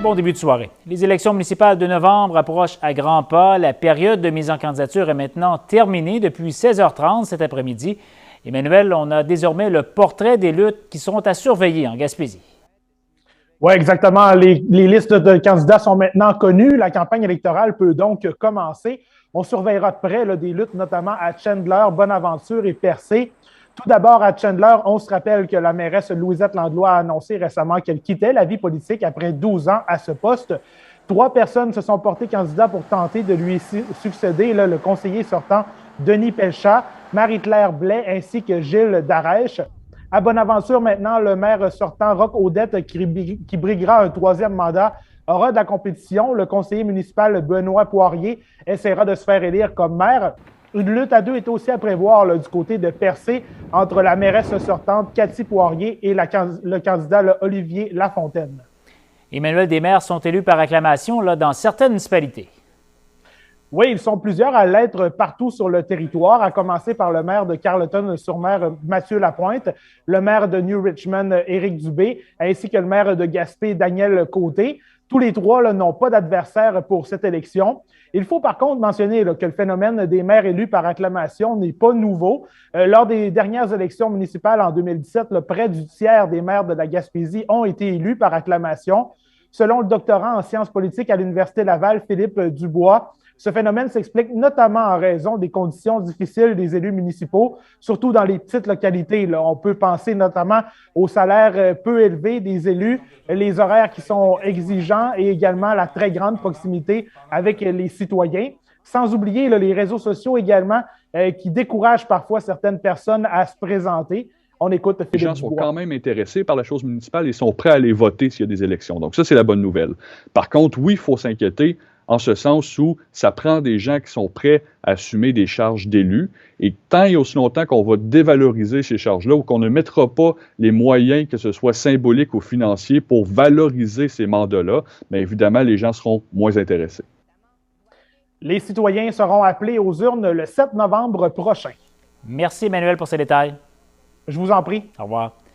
Bon début de soirée. Les élections municipales de novembre approchent à grands pas. La période de mise en candidature est maintenant terminée depuis 16h30 cet après-midi. Emmanuel, on a désormais le portrait des luttes qui sont à surveiller en Gaspésie. Oui, exactement. Les listes de candidats sont maintenant connues. La campagne électorale peut donc commencer. On surveillera de près là, des luttes, notamment à Chandler, Bonaventure et Percé. Tout d'abord, à Chandler, on se rappelle que la mairesse Louisette Landlois a annoncé récemment qu'elle quittait la vie politique après 12 ans à ce poste. 3 personnes se sont portées candidats pour tenter de lui succéder, là, le conseiller sortant Denis Pelchat, Marie-Claire Blais ainsi que Gilles Darèche. À Bonaventure, maintenant, le maire sortant, Roch Audette, qui briguera un 3e mandat, aura de la compétition. Le conseiller municipal Benoît Poirier essaiera de se faire élire comme maire. Une lutte à 2 est aussi à prévoir là, du côté de Percé entre la mairesse sortante Cathy Poirier et le candidat là, Olivier Lafontaine. Emmanuel, des maires sont élus par acclamation là, dans certaines municipalités. Oui, ils sont plusieurs à l'être partout sur le territoire, à commencer par le maire de Carleton-sur-Mer, Mathieu Lapointe, le maire de New Richmond, Éric Dubé, ainsi que le maire de Gaspé, Daniel Côté. Tous les 3 n'ont pas d'adversaire pour cette élection. Il faut par contre mentionner là, que le phénomène des maires élus par acclamation n'est pas nouveau. Lors des dernières élections municipales en 2017, là, près du tiers des maires de la Gaspésie ont été élus par acclamation. Selon le doctorant en sciences politiques à l'Université Laval, Philippe Dubois, ce phénomène s'explique notamment en raison des conditions difficiles des élus municipaux, surtout dans les petites localités. Là. On peut penser notamment aux salaires peu élevés des élus, les horaires qui sont exigeants et également la très grande proximité avec les citoyens. Sans oublier là, les réseaux sociaux également qui découragent parfois certaines personnes à se présenter. On écoute Philippe Les gens sont Dubois. quand même intéressés par la chose municipale et sont prêts à aller voter s'il y a des élections. Donc ça, c'est la bonne nouvelle. Par contre, oui, il faut s'inquiéter en ce sens où ça prend des gens qui sont prêts à assumer des charges d'élus. Et tant et aussi longtemps qu'on va dévaloriser ces charges-là ou qu'on ne mettra pas les moyens, que ce soit symboliques ou financiers, pour valoriser ces mandats-là, bien évidemment, les gens seront moins intéressés. Les citoyens seront appelés aux urnes le 7 novembre prochain. Merci Emmanuel pour ces détails. Je vous en prie. Au revoir.